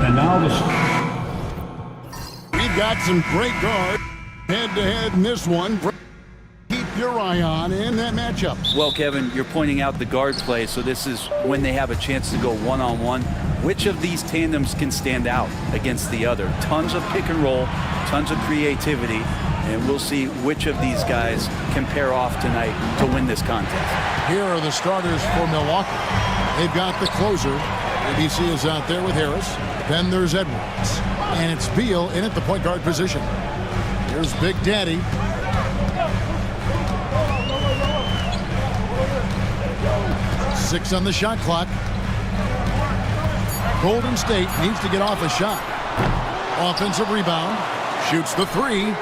And now We've got some great guards head-to-head in this one. Keep your eye on in that matchup. Well, Kevin, you're pointing out the guard play, so this is when they have a chance to go one-on-one. Which of these tandems can stand out against the other? Tons of pick and roll, tons of creativity, and we'll see which of these guys can pair off tonight to win this contest. Here are the starters for Milwaukee. They've got the closer. ABC is out there with Harris. Then there's Edwards. And it's Beal in at the point guard position. Here's Big Daddy. Six on the shot clock. Golden State needs to get off a shot. Offensive rebound. Shoots the three.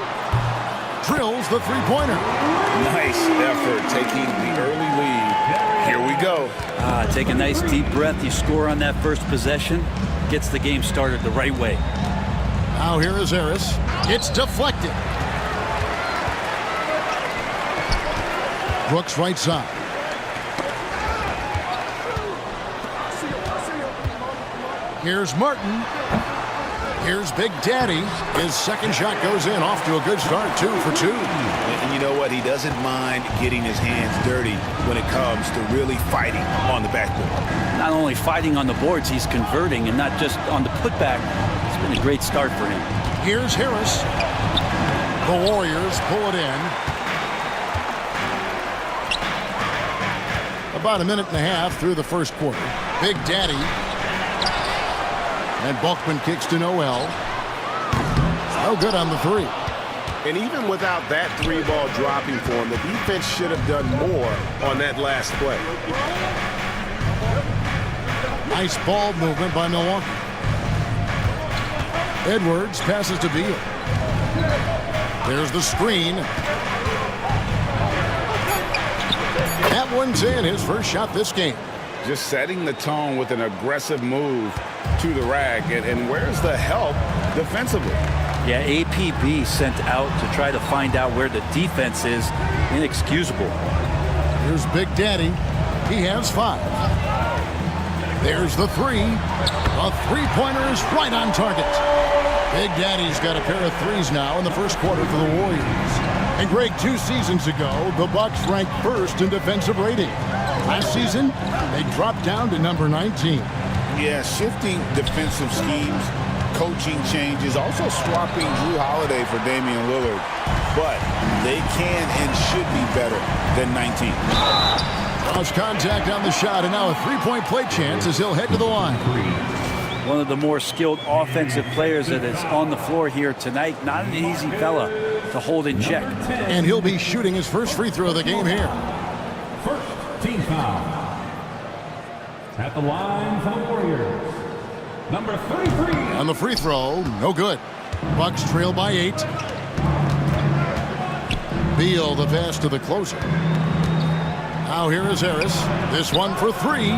Drills the three-pointer. Nice effort taking the early lead. Here we go. Take a nice deep breath. You score on that first possession. Gets the game started the right way. Now here is Harris. It's deflected. Brooks right side. Here's Martin. Here's Big Daddy. His second shot goes in, off to a good start, 2 for 2. And you know what? He doesn't mind getting his hands dirty when it comes to really fighting on the backboard. Not only fighting on the boards, he's converting, and not just on the putback. It's been a great start for him. Here's Harris. The Warriors pull it in. About a minute and a half through the first quarter. Big Daddy. And Bulkman kicks to Noel. No good on the three. And even without that three ball dropping for him, the defense should have done more on that last play. Nice ball movement by Milwaukee. Edwards passes to Beal. There's the screen. That one's in, his first shot this game. Just setting the tone with an aggressive move to the rack. And where's the help defensively? Yeah, APB sent out to try to find out where the defense is. Inexcusable. Here's Big Daddy. He has 5. There's the three. A three-pointer is right on target. Big Daddy's got a pair of threes now in the first quarter for the Warriors. And Greg, 2 seasons ago, the Bucks ranked first in defensive rating. Last season, they dropped down to number 19. Yeah, shifting defensive schemes, coaching changes, also swapping Drew Holiday for Damian Lillard. But they can and should be better than 19. Lost contact on the shot, and now a three-point play chance as he'll head to the line. One of the more skilled offensive players that is on the floor here tonight. Not an easy fella to hold in check. And he'll be shooting his first free throw of the game here. first team foul. At the line for the Warriors, number 33. On the free throw, no good. Bucks trail by 8. Beal the pass to the closer. Now here is Harris. This one for 3.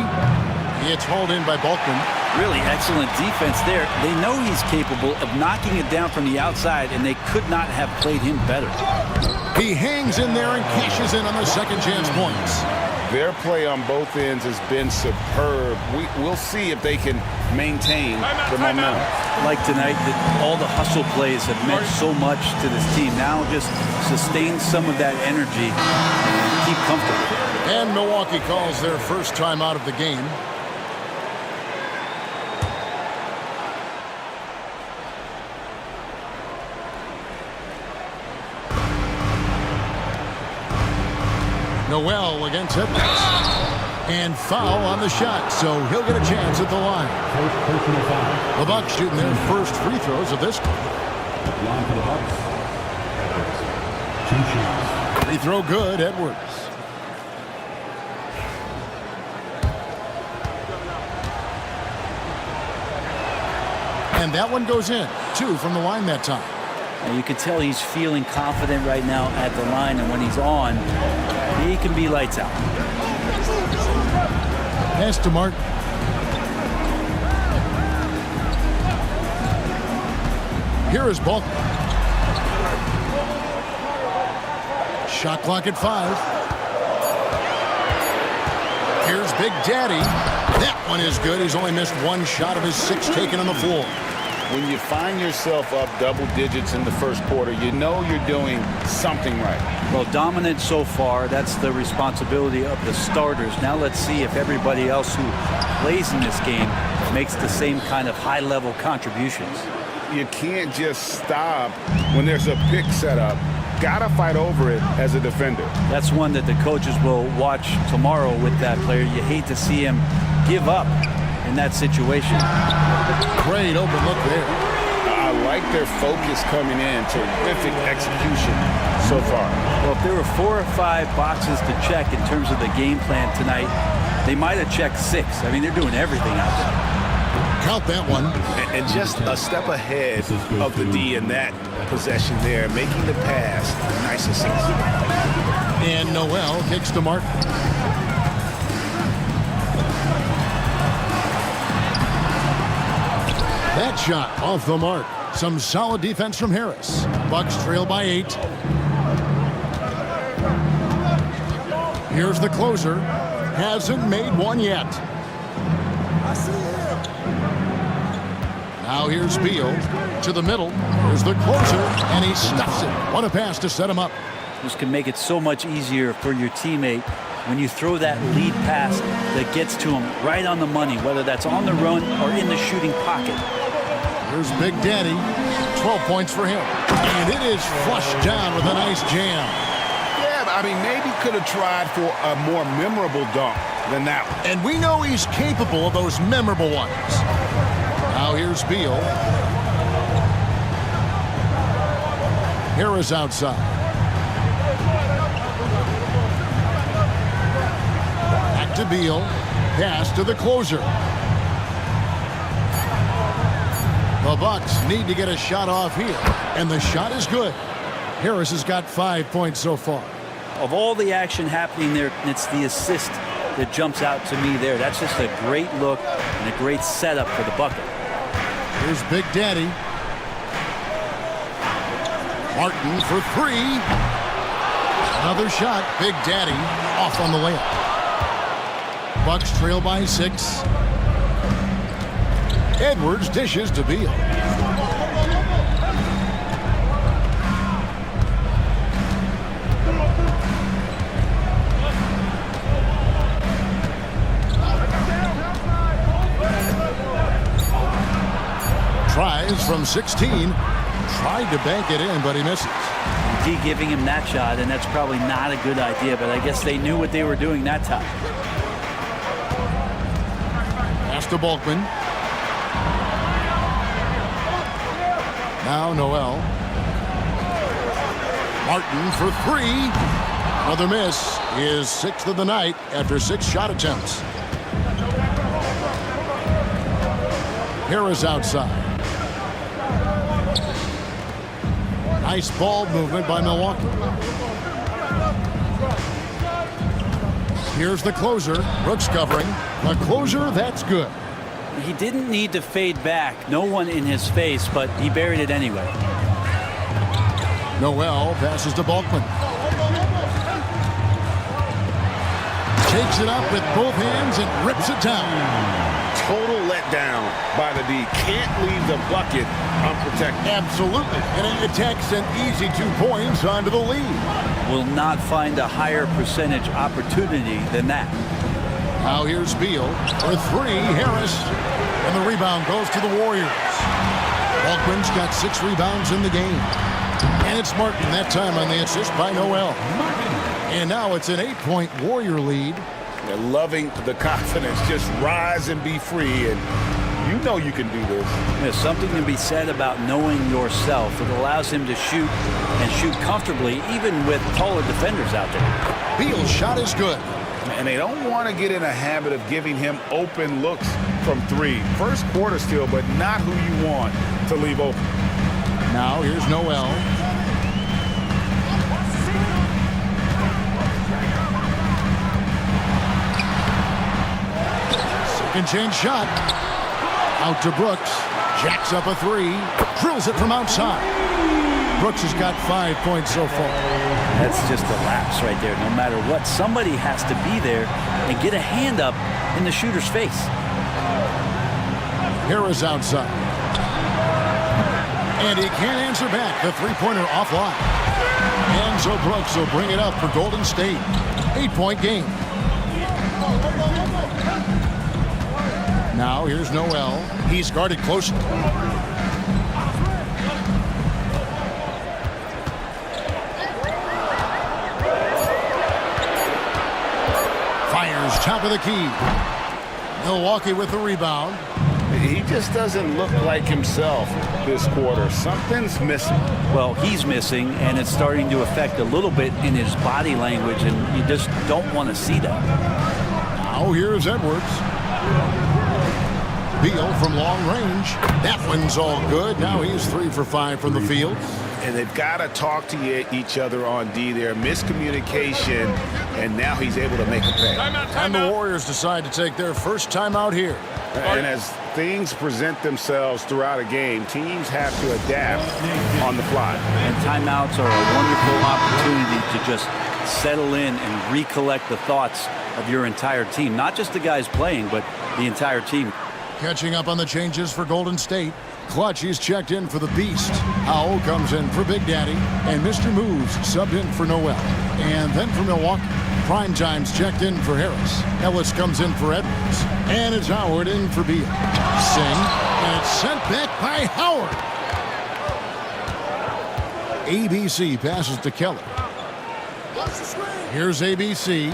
It's hauled in by Bulkman. Really excellent defense there. They know he's capable of knocking it down from the outside, and they could not have played him better. He hangs in there and cashes in on the second chance points. Their play on both ends has been superb. We'll see if they can maintain the momentum. Like tonight, all the hustle plays have meant so much to this team. Now just sustain some of that energy and keep comfortable. And Milwaukee calls their first time out of the game. Noel against Edwards. And foul on the shot, so he'll get a chance at the line. First personal foul. The Bucks shooting their first free throws of this quarter. Line for the Bucks. Edwards. 2 shots. Free throw good, Edwards. And that one goes in. 2 from the line that time. And you can tell he's feeling confident right now at the line, and when he's on, he can be lights out. Pass to Martin. Here is Bulkman. Shot clock at 5. Here's Big Daddy. That one is good. He's only missed one shot of his 6 taken on the floor. When you find yourself up double digits in the first quarter, you know you're doing something right. Well, dominant so far. That's the responsibility of the starters. Now let's see if everybody else who plays in this game makes the same kind of high-level contributions. You can't just stop when there's a pick set up. Gotta fight over it as a defender. That's one that the coaches will watch tomorrow with that player. You hate to see him give up in that situation. Great open look there. I like their focus coming in. Terrific execution so far. Well, if there were 4 or 5 boxes to check in terms of the game plan tonight, they might have checked 6. I mean, they're doing everything out there. Count that one. And just a step ahead of the D in that possession there, making the pass nice and easy. And Noel kicks to Martin. That shot off the mark. Some solid defense from Harris. Bucks trail by 8. Here's the closer. Hasn't made one yet. Now here's Beal to the middle. Here's the closer, and he stuffs it. What a pass to set him up. This can make it so much easier for your teammate when you throw that lead pass that gets to him right on the money, whether that's on the run or in the shooting pocket. Here's Big Daddy. 12 points for him. And it is flushed down with a nice jam. Yeah, I mean, maybe could have tried for a more memorable dunk than that one. And we know he's capable of those memorable ones. Now here's Beal. Harris outside. Back to Beal. Pass to the closer. The Bucks need to get a shot off here. And the shot is good. Harris has got 5 points so far. Of all the action happening there, it's the assist that jumps out to me there. That's just a great look and a great setup for the bucket. Here's Big Daddy. Martin for 3. Another shot. Big Daddy off on the layup. Bucks trail by 6. Edwards dishes to Beal. Tries from 16. Tried to bank it in, but he misses. D giving him that shot, and that's probably not a good idea, but I guess they knew what they were doing that time. Pass to Bulkman. Now Noel. Martin for 3. Another miss. His 6th of the night after 6 shot attempts. Harris outside. Nice ball movement by Milwaukee. Here's the closer. Brooks covering. The closer, that's good. He didn't need to fade back. No one in his face, but he buried it anyway. Noel passes to Bulkman. Takes it up with both hands and rips it down. Total letdown by the D. Can't leave the bucket unprotected. Absolutely. And it takes an easy 2 points onto the lead. Will not find a higher percentage opportunity than that. Now here's Beal for 3. Harris. And the rebound goes to the Warriors. Bulkman's got 6 rebounds in the game. And it's Martin that time on the assist by Noel. And now it's an 8-point Warrior lead. They're loving the confidence. Just rise and be free. And you know you can do this. There's something to be said about knowing yourself. It allows him to shoot and shoot comfortably, even with taller defenders out there. Beal's shot is good. And they don't want to get in a habit of giving him open looks from 3. First quarter still, but not who you want to leave open. Now here's Noel. Second chance shot. Out to Brooks. Jacks up a 3. Drills it from outside. Brooks has got 5 points so far. That's just a lapse right there. No matter what, somebody has to be there and get a hand up in the shooter's face. Harris outside. And he can't answer back. The three-pointer offline. Enzo Brooks will bring it up for Golden State. 8-point game. Now here's Noel. He's guarded closely. Fires top of the key. Milwaukee with the rebound. He just doesn't look like himself this quarter. Something's missing. Well, he's missing, and it's starting to affect a little bit in his body language, and you just don't want to see that. Now here's Edwards. Beal from long range. That one's all good. Now he's 3 for 5 from the field. And they've got to talk to each other on D there. Miscommunication, and now he's able to make a pay. And the Warriors decide to take their first timeout here. And as things present themselves throughout a game, teams have to adapt on the fly. And timeouts are a wonderful opportunity to just settle in and recollect the thoughts of your entire team. Not just the guys playing, but the entire team. Catching up on the changes for Golden State. Clutch, he's checked in for the Beast. Howell comes in for Big Daddy. And Mr. Moves subbed in for Noel. And then for Milwaukee, Primetime's checked in for Harris. Ellis comes in for Edwards. And it's Howard in for Beal. Sing. And it's sent back by Howard. ABC passes to Keller. Here's ABC.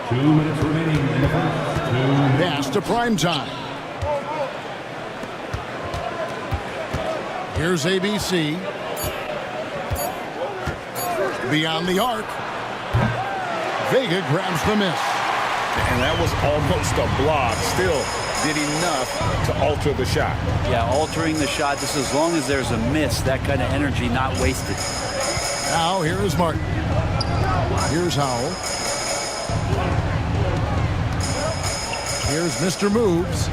2 minutes remaining in the first. Pass to Primetime. Here's ABC. Beyond the arc. Vega grabs the miss. And that was almost a block. Still did enough to alter the shot. Yeah, altering the shot, just as long as there's a miss, that kind of energy not wasted. Now here is Martin. Here's Howell. Here's Mr. Moves.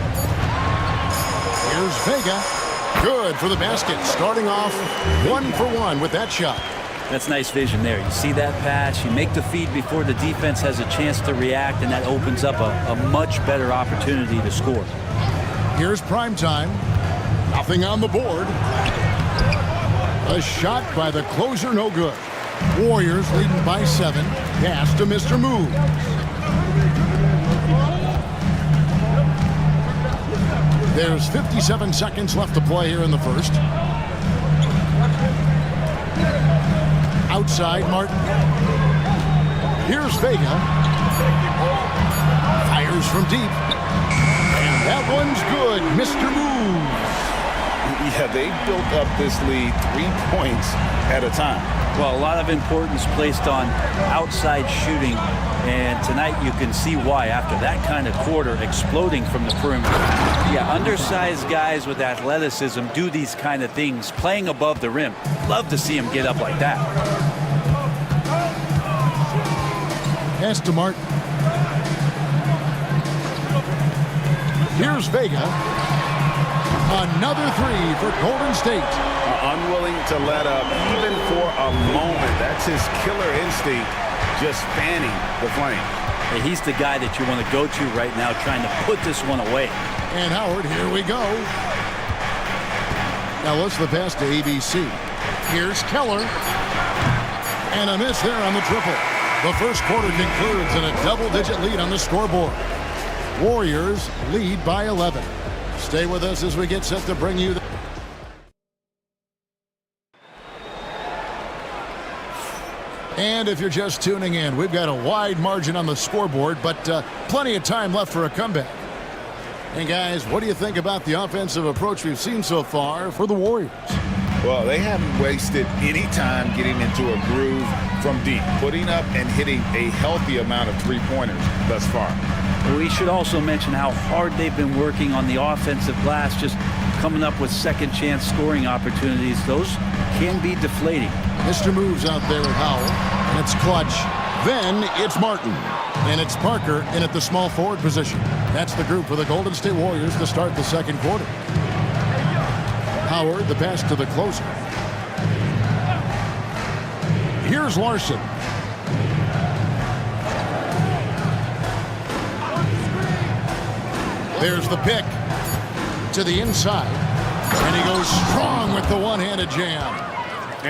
Here's Vega. Good for the basket. Starting off 1 for 1 with that shot. That's nice vision there. You see that pass, you make the feed before the defense has a chance to react, and that opens up a much better opportunity to score. Here's Primetime. Nothing on the board. A shot by the closer, no good. Warriors leading by 7. Pass to Mr. Move. There's 57 seconds left to play here in the first. Outside, Martin. Here's Vega. Fires from deep. And that one's good. Mr. Moves. Yeah, they built up this lead 3 points at a time. Well, a lot of importance placed on outside shooting, and tonight you can see why after that kind of quarter exploding from the perimeter. Yeah, undersized guys with athleticism do these kind of things, playing above the rim. Love to see them get up like that. Pass to Martin. Here's Vega. Another 3 for Golden State. Unwilling to let up even for a moment. That's his killer instinct, just fanning the flame. Hey, he's the guy that you want to go to right now, trying to put this one away. And Howard, here we go. Ellis, the pass to ABC. Here's Keller. And a miss there on the triple. The first quarter concludes in a double-digit lead on the scoreboard. Warriors lead by 11. Stay with us as we get set to bring you And if you're just tuning in, we've got a wide margin on the scoreboard, but plenty of time left for a comeback. And guys, what do you think about the offensive approach we've seen so far for the Warriors? Well, they haven't wasted any time getting into a groove from deep, putting up and hitting a healthy amount of three-pointers thus far. We should also mention how hard they've been working on the offensive glass, just coming up with second-chance scoring opportunities. Those can be deflating. Mr. Moves out there at Howell, and it's Clutch. Then it's Martin, and it's Parker in at the small forward position. That's the group for the Golden State Warriors to start the second quarter. Howard, the pass to the closer. Here's Larson. There's the pick. To the inside. And he goes strong with the one-handed jam.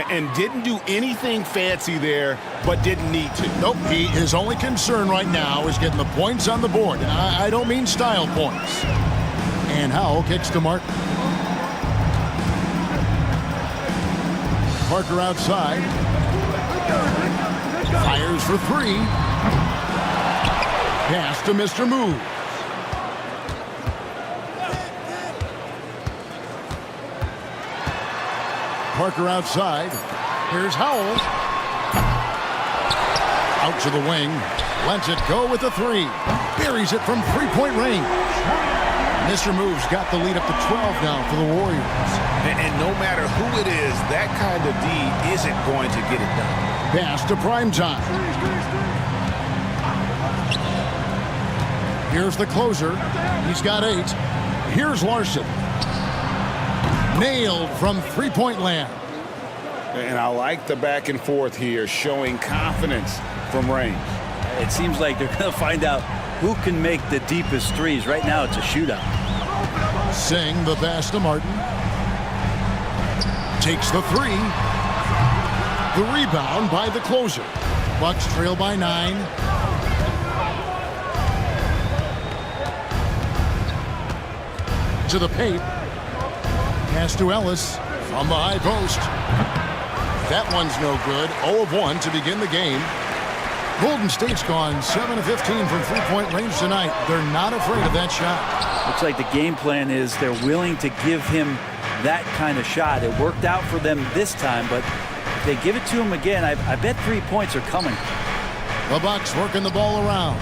And didn't do anything fancy there, but didn't need to. Nope, his only concern right now is getting the points on the board. And I don't mean style points. And Howell kicks to Martin. Parker outside. Fires for three. Pass to Mr. Move. Parker outside. Here's Howell. Out to the wing. Lets it go with the three. Buries it from three-point range. Mr. Move's got the lead up to 12 now for the Warriors. And no matter who it is, that kind of D isn't going to get it done. Pass to Primetime. Here's the closer. He's got 8. Here's Larson. Nailed from three-point land. And I like the back and forth here, showing confidence from range. It seems like they're going to find out who can make the deepest threes. Right now, it's a shootout. Singh the pass to Martin. Takes the three. The rebound by the closer. Bucks trail by 9. To the paint. Pass to Ellis from the high post. That one's no good. 0 of 1 to begin the game. Golden State's gone 7 of 15 from three-point range tonight. They're not afraid of that shot. Looks like the game plan is they're willing to give him that kind of shot. It worked out for them this time, but if they give it to him again, I bet 3 points are coming. The Bucks working the ball around.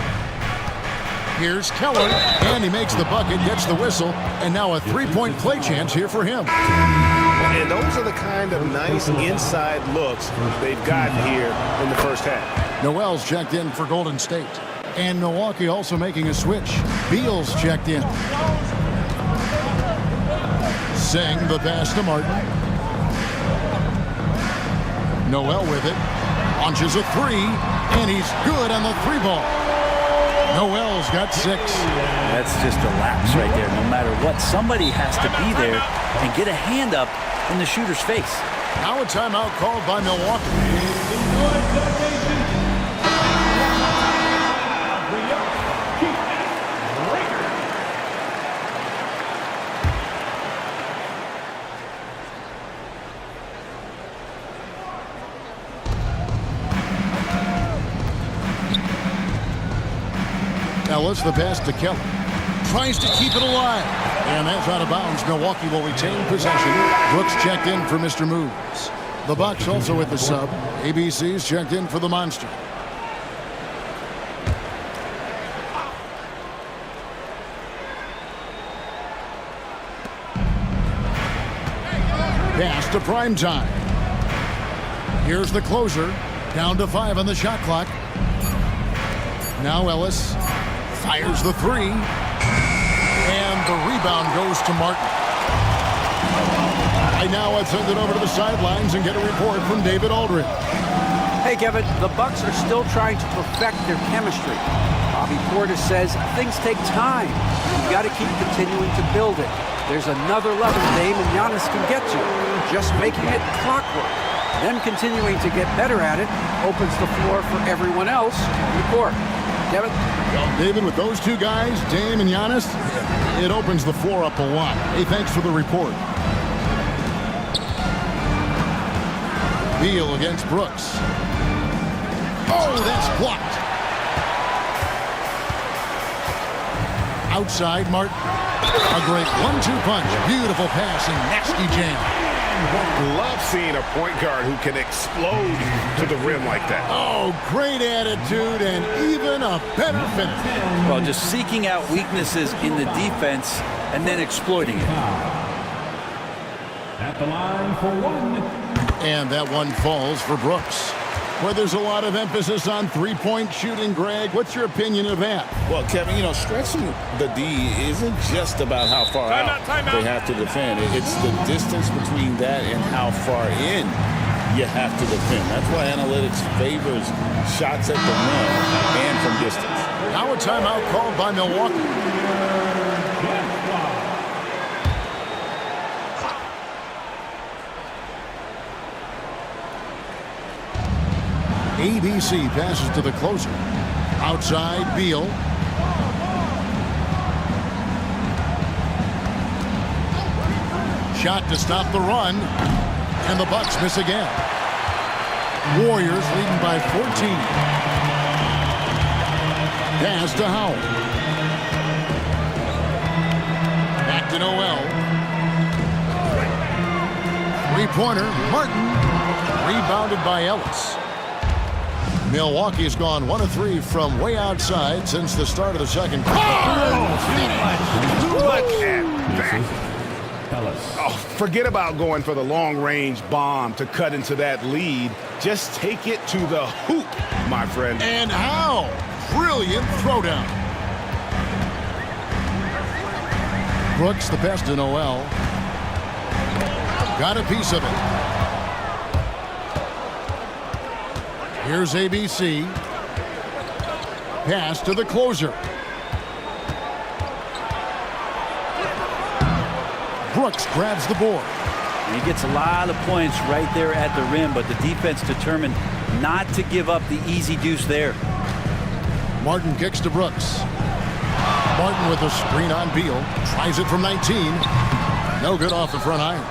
Here's Keller, and he makes the bucket, gets the whistle, and now a three-point play chance here for him. And those are the kind of nice inside looks they've gotten here in the first half. Noel's checked in for Golden State. And Milwaukee also making a switch. Beal's checked in. Singh the pass to Martin. Noel with it. Launches a three, and he's good on the three ball. Noel's got 6. That's just a lapse right there. No matter what, somebody has to be there and get a hand up in the shooter's face. Now a timeout called by Milwaukee. Ellis the pass to Keller. Tries to keep it alive. And that's out of bounds. Milwaukee will retain possession. Brooks checked in for Mr. Moves. The Bucks also with the sub. ABC's checked in for the Monster. Pass to Primetime. Here's the closer. Down to 5 on the shot clock. Now Ellis fires the three. And the rebound goes to Martin. Right now, let's send it over to the sidelines and get a report from David Aldridge. Hey, Kevin, the Bucks are still trying to perfect their chemistry. Bobby Portis says things take time. You've got to keep continuing to build it. There's another level Dame and Giannis can get to. Just making it clockwork. Them continuing to get better at it opens the floor for everyone else in the court. Kevin? Well, David, with those two guys, Dame and Giannis, it opens the floor up a lot. Hey, thanks for the report. Beal against Brooks. Oh, that's blocked. Outside, Martin. A great 1-2 punch. Beautiful pass and nasty jam. Love seeing a point guard who can explode to the rim like that. Oh, great attitude and even a better finish. Well, just seeking out weaknesses in the defense and then exploiting it. At the line for 1. And that one falls for Brooks. Where there's a lot of emphasis on three-point shooting, Greg. What's your opinion of that? Well, Kevin, stretching the D isn't just about how far out they have to defend. It's the distance between that and how far in you have to defend. That's why analytics favors shots at the rim and from distance. Now a timeout called by Milwaukee. ABC passes to the closer. Outside, Beal. Shot to stop the run, and the Bucks miss again. Warriors leading by 14. Pass to Howell. Back to Noel. Three-pointer, Martin. Rebounded by Ellis. Milwaukee's gone 1 of 3 from way outside since the start of the second quarter. Oh, forget about going for the long-range bomb to cut into that lead. Just take it to the hoop, my friend. And how? Brilliant throwdown. Brooks, the pass to Noel. Got a piece of it. Here's ABC. Pass to the closer. Brooks grabs the board. And he gets a lot of points right there at the rim, but the defense determined not to give up the easy deuce there. Martin kicks to Brooks. Martin with a screen on Beal. Tries it from 19. No good off the front iron.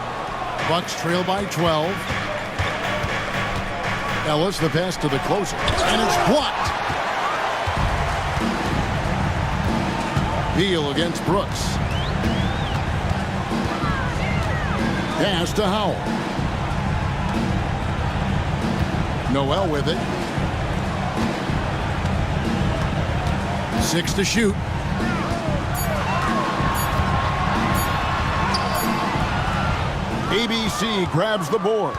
Bucks trail by 12. Ellis, the pass to the closer. And it's blocked. Beal against Brooks. Pass to Howell. Noel with it. 6 to shoot. ABC grabs the board.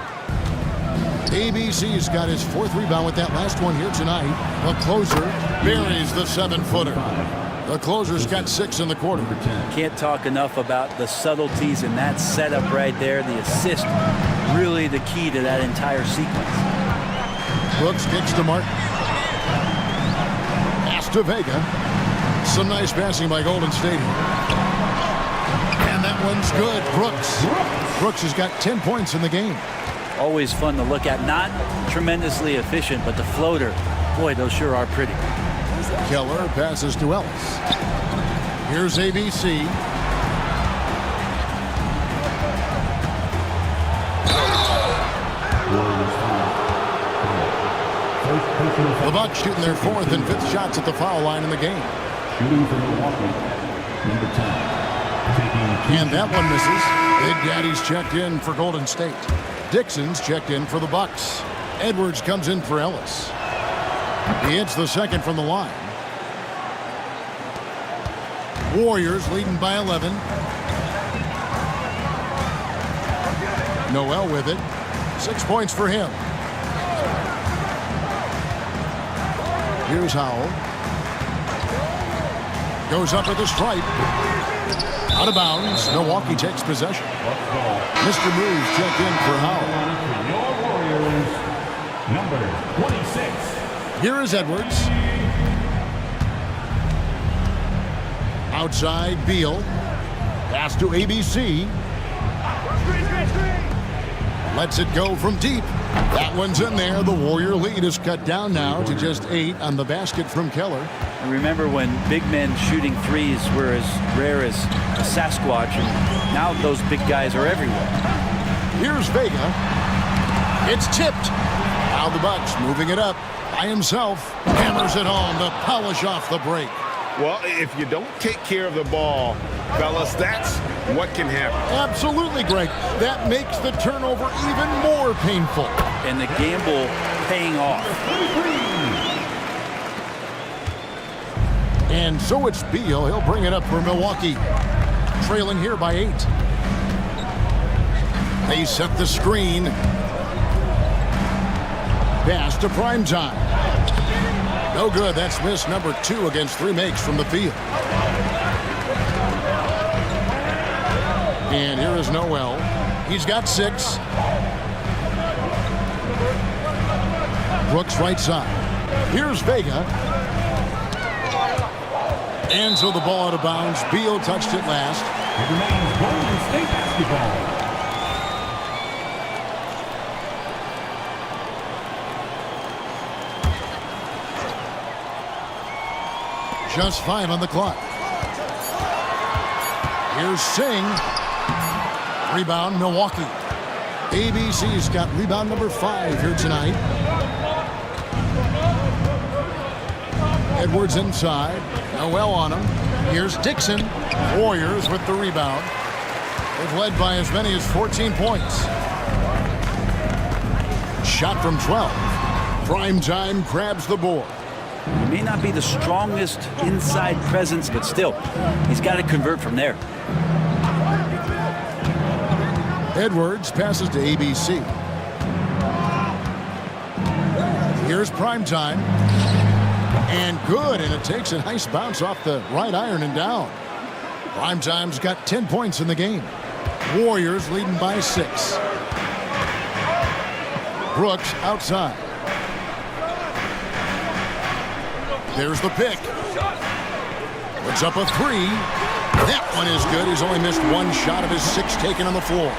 ABC's got his 4th rebound with that last one here tonight. The closer buries the 7-footer. The closer's got 6 in the quarter. Can't talk enough about the subtleties in that setup right there. The assist, really the key to that entire sequence. Brooks kicks to Martin. Pass to Vega. Some nice passing by Golden State. And that one's good. Brooks has got 10 points in the game. Always fun to look at. Not tremendously efficient, but the floater, boy, those sure are pretty. Keller passes to Ellis. Here's ABC. The Bucks shooting their 4th and 5th shots at the foul line in the game. Shooting for Milwaukee, number 10. And that one misses. Big Daddy's checked in for Golden State. Dixon's checked in for the Bucks. Edwards comes in for Ellis. He hits the second from the line. Warriors leading by 11. Noel with it. 6 points for him. Here's Howell. Goes up at the stripe. Out of bounds. Milwaukee takes possession. Mr. Moves checked in for Howell. Your Warriors, number 26. Here is Edwards. Outside, Beal. Pass to ABC. Lets it go from deep. That one's in there. The Warrior lead is cut down now to just 8 on the basket from Keller. And remember when big men shooting threes were as rare as a Sasquatch, and now those big guys are everywhere. Here's Vega. It's tipped. Now the Bucks moving it up by himself. Hammers it home to polish off the break. Well, if you don't take care of the ball, fellas, that's what can happen. Absolutely, Greg. That makes the turnover even more painful. And the gamble paying off. And so it's Beal. He'll bring it up for Milwaukee. Trailing here by 8. They set the screen. Pass to Primetime. No good. That's miss number 2 against 3 makes from the field. And here is Noel. He's got 6. Brooks right side. Here's Vega. And so the ball out of bounds. Beal touched it last. It remains Golden State basketball. Just 5 on the clock. Here's Singh. Rebound, Milwaukee. ABC's got rebound number 5 here tonight. Edwards inside. Noel on him. Here's Dixon. Warriors with the rebound. They've led by as many as 14 points. Shot from 12. Primetime grabs the board. He may not be the strongest inside presence, but still, he's got to convert from there. Edwards passes to ABC. Here's Primetime. And good, and it takes a nice bounce off the right iron and down. Primetime's got 10 points in the game. Warriors leading by 6. Brooks outside. There's the pick. Puts up a 3. That one is good. He's only missed 1 shot of his 6 taken on the floor.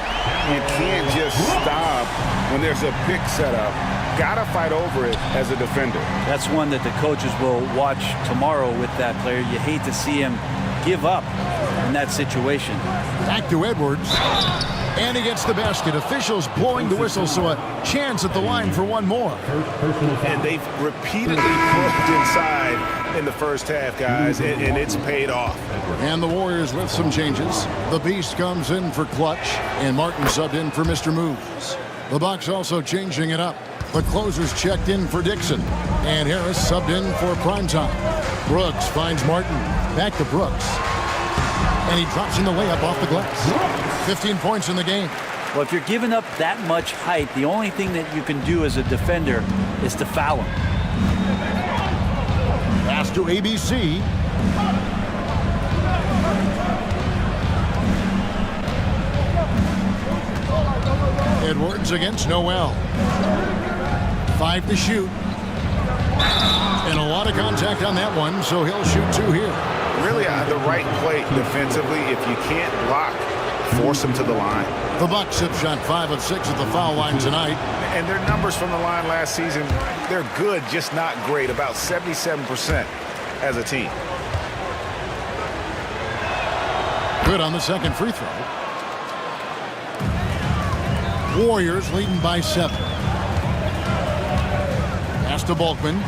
You can't just stop when there's a pick set up. Gotta fight over it as a defender. That's one that the coaches will watch tomorrow with that player. You hate to see him give up in that situation. Back to Edwards. And he gets the basket. Officials blowing the whistle, so a chance at the line for one more. And they've repeatedly pushed inside in the first half, guys, and it's paid off. And the Warriors with some changes. The Beast comes in for Clutch, and Martin subbed in for Mr. Moves. The Bucks also changing it up. The closers checked in for Dixon, and Harris subbed in for Primetime. Brooks finds Martin. Back to Brooks. And he drops in the layup off the glass. 15 points in the game. Well, if you're giving up that much height, the only thing that you can do as a defender is to foul him. Pass to ABC. Edwards against Noel. 5 to shoot. And a lot of contact on that one, so he'll shoot 2 here. Really the right play defensively. If you can't block, force them to the line. The Bucks have shot 5 of 6 at the foul line tonight. And their numbers from the line last season, they're good, just not great. About 77% as a team. Good on the second free throw. Warriors leading by 7. Pass to Bulkman.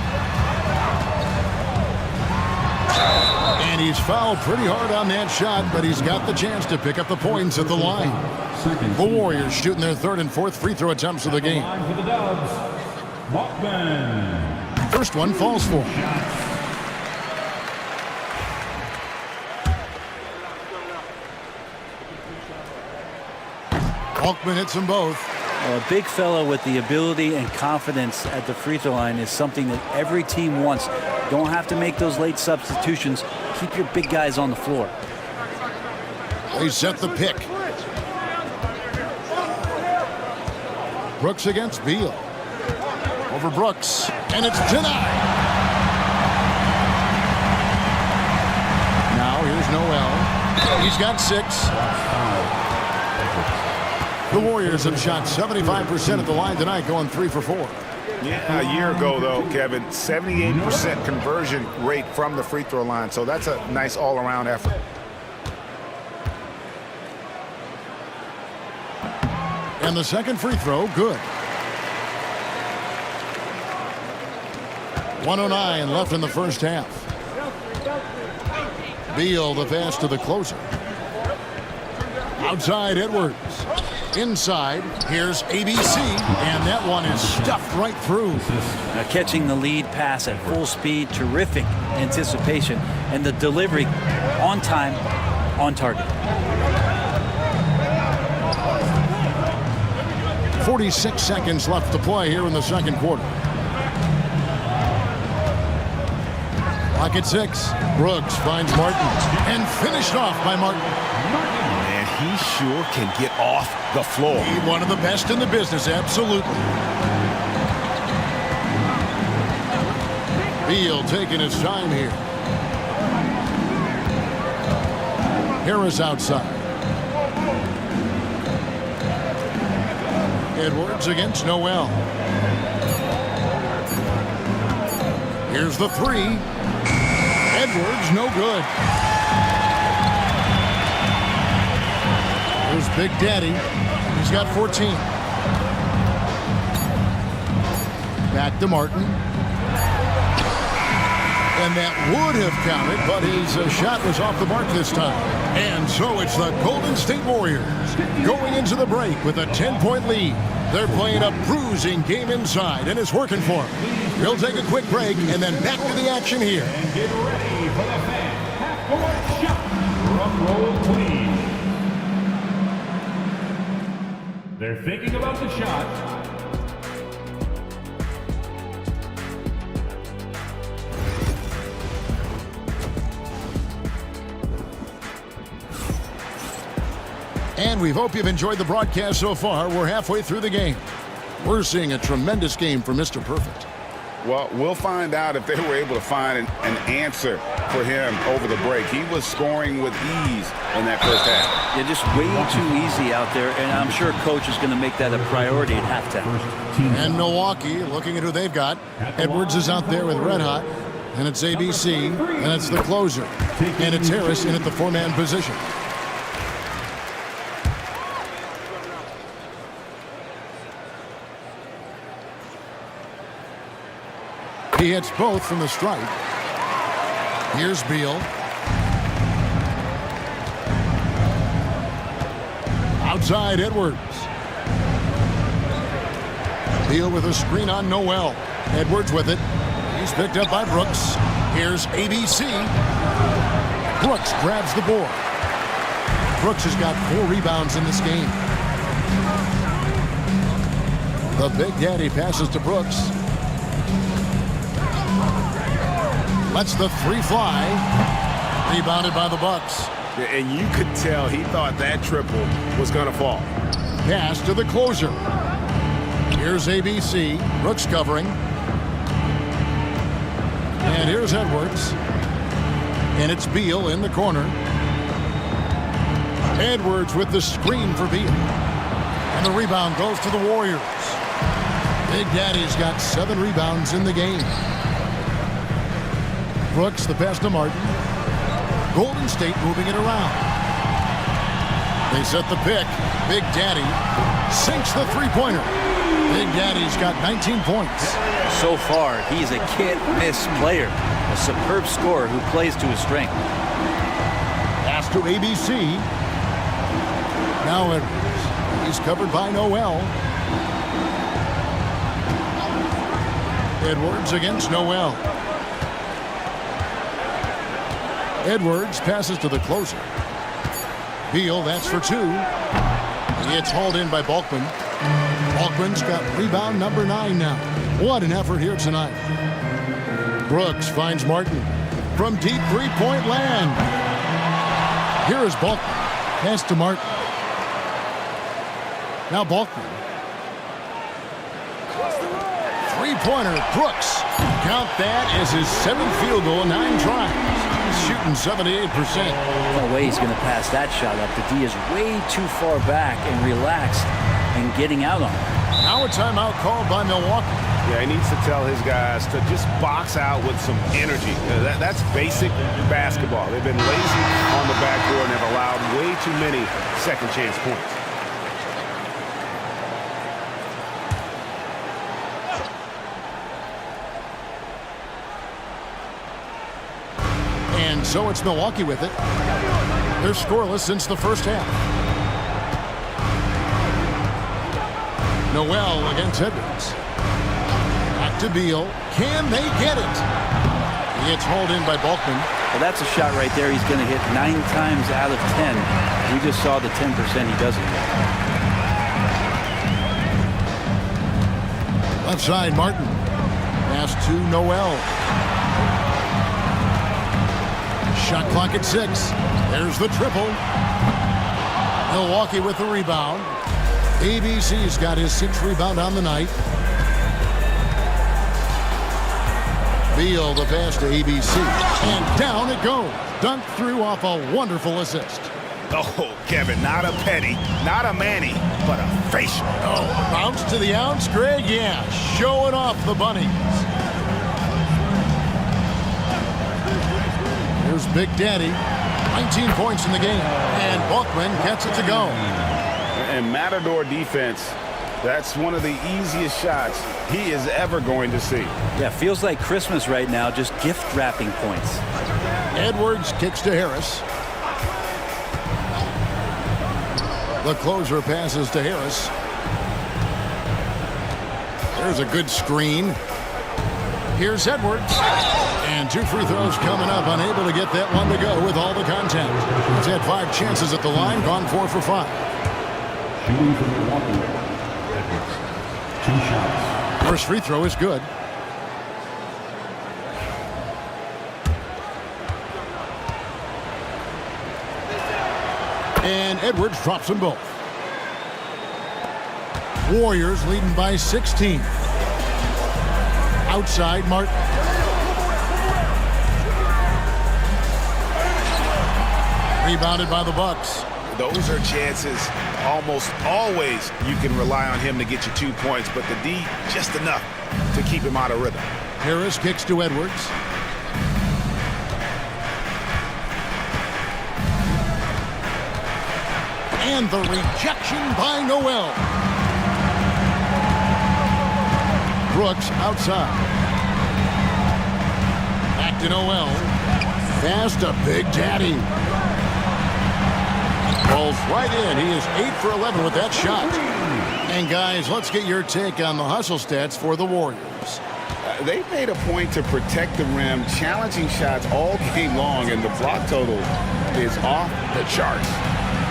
And he's fouled pretty hard on that shot, but he's got the chance to pick up the points at the line. The Warriors shooting their 3rd and 4th free throw attempts of the game. For the Dubs, Walkman. First one falls for him. Bulkman hits them both. Well, a big fella with the ability and confidence at the free throw line is something that every team wants. Don't have to make those late substitutions. Keep your big guys on the floor. They set the pick. Brooks against Beal. Over Brooks, and it's denied. Now here's Noel. He's got 6. The Warriors have shot 75% at the line tonight, going 3 for 4. Yeah, a year ago, though, Kevin, 78% conversion rate from the free throw line. So that's a nice all-around effort. And the second free throw, good. 1:09 left in the first half. Beal, the pass to the closer. Outside, Edwards. Inside, here's ABC, and that one is stuffed right through. Now catching the lead pass at full speed, terrific anticipation, and the delivery on time, on target. 46 seconds left to play here in the second quarter. Clock at 6. Brooks finds Martin, and finished off by Martin. Man, he sure can get off the floor. He's one of the best in the business, absolutely. Beal taking his time here. Harris outside. Edwards against Noel. Here's the 3. Edwards, no good. There's Big Daddy. He's got 14. Back to Martin. And that would have counted, but his shot was off the mark this time. And so it's the Golden State Warriors going into the break with a 10-point lead. They're playing a bruising game inside, and it's working for them. We'll take a quick break and then back to the action here. And get ready for the half-court shot. Drum roll, please. They're thinking about the shot. And we hope you've enjoyed the broadcast so far. We're halfway through the game. We're seeing a tremendous game from Mr. Perfect. Well, we'll find out if they were able to find an answer for him over the break. He was scoring with ease in that first half. Yeah, just way too easy out there, and I'm sure Coach is going to make that a priority at halftime. And Milwaukee, looking at who they've got. Edwards is out there with Red Hot, and it's ABC, and it's the closer. And it's Harris in at the four-man position. He hits both from the stripe. Here's Beal. Outside Edwards. Beal with a screen on Noel. Edwards with it. He's picked up by Brooks. Here's ABC. Brooks grabs the board. Brooks has got 4 rebounds in this game. The Big Daddy passes to Brooks. Lets the 3 fly. Rebounded by the Bucks. And you could tell he thought that triple was going to fall. Pass to the closer. Here's ABC. Brooks covering. And here's Edwards. And it's Beal in the corner. Edwards with the screen for Beal. And the rebound goes to the Warriors. Big Daddy's got 7 rebounds in the game. Brooks, the pass to Martin. Golden State moving it around. They set the pick. Big Daddy sinks the three-pointer. Big Daddy's got 19 points. So far, he's a can't-miss player. A superb scorer who plays to his strength. Pass to ABC. Now Edwards. He's covered by Noel. Edwards against Noel. Edwards passes to the closer. Beal, that's for 2. It's hauled in by Balkman. Balkman's got rebound number 9 now. What an effort here tonight. Brooks finds Martin from deep three-point land. Here is Balkman. Pass to Martin. Now Balkman. Three-pointer, Brooks. Count that as his 7th field goal in 9 tries. Shooting 78%. No way he's going to pass that shot up. The D is way too far back and relaxed and getting out on it. Now a timeout called by Milwaukee. Yeah, he needs to tell his guys to just box out with some energy. That's basic basketball. They've been lazy on the backboard and have allowed way too many second chance points. And so it's Milwaukee with it. They're scoreless since the first half. Noel against Edwards. Back to Beal. Can they get it? It's hauled in by Balkman. Well, that's a shot right there. He's going to hit 9 times out of 10. We just saw the 10% he doesn't get. Left side, Martin. Pass to Noel. Shot clock at 6. There's the triple. Milwaukee with the rebound. ABC's got his 6th rebound on the night. Beal the pass to ABC. And down it goes. Dunked through off a wonderful assist. Oh, Kevin, not a penny, not a Manny, but a facial. Oh, bounce to the ounce, Greg? Yeah, showing off the bunnies. Here's Big Daddy. 19 points in the game. And Bulkman gets it to go. And Matador defense, that's one of the easiest shots he is ever going to see. Yeah, feels like Christmas right now, just gift wrapping points. Edwards kicks to Harris. The closer passes to Harris. There's a good screen. Here's Edwards. And 2 free throws coming up. Unable to get that one to go with all the contact. He's had 5 chances at the line. Gone 4 for 5. Shooting from Milwaukee. Edwards. 2 shots. First free throw is good. And Edwards drops them both. Warriors leading by 16. Outside Martin. Rebounded by the Bucks. Those are chances almost always you can rely on him to get you 2 points, but the D just enough to keep him out of rhythm. Harris kicks to Edwards. And the rejection by Noel. Brooks outside. Back to Noel. Pass to Big Daddy. Falls right in. He is 8 for 11 with that shot. And guys, let's get your take on the hustle stats for the Warriors. They've made a point to protect the rim, challenging shots all game long, and the block total is off the charts.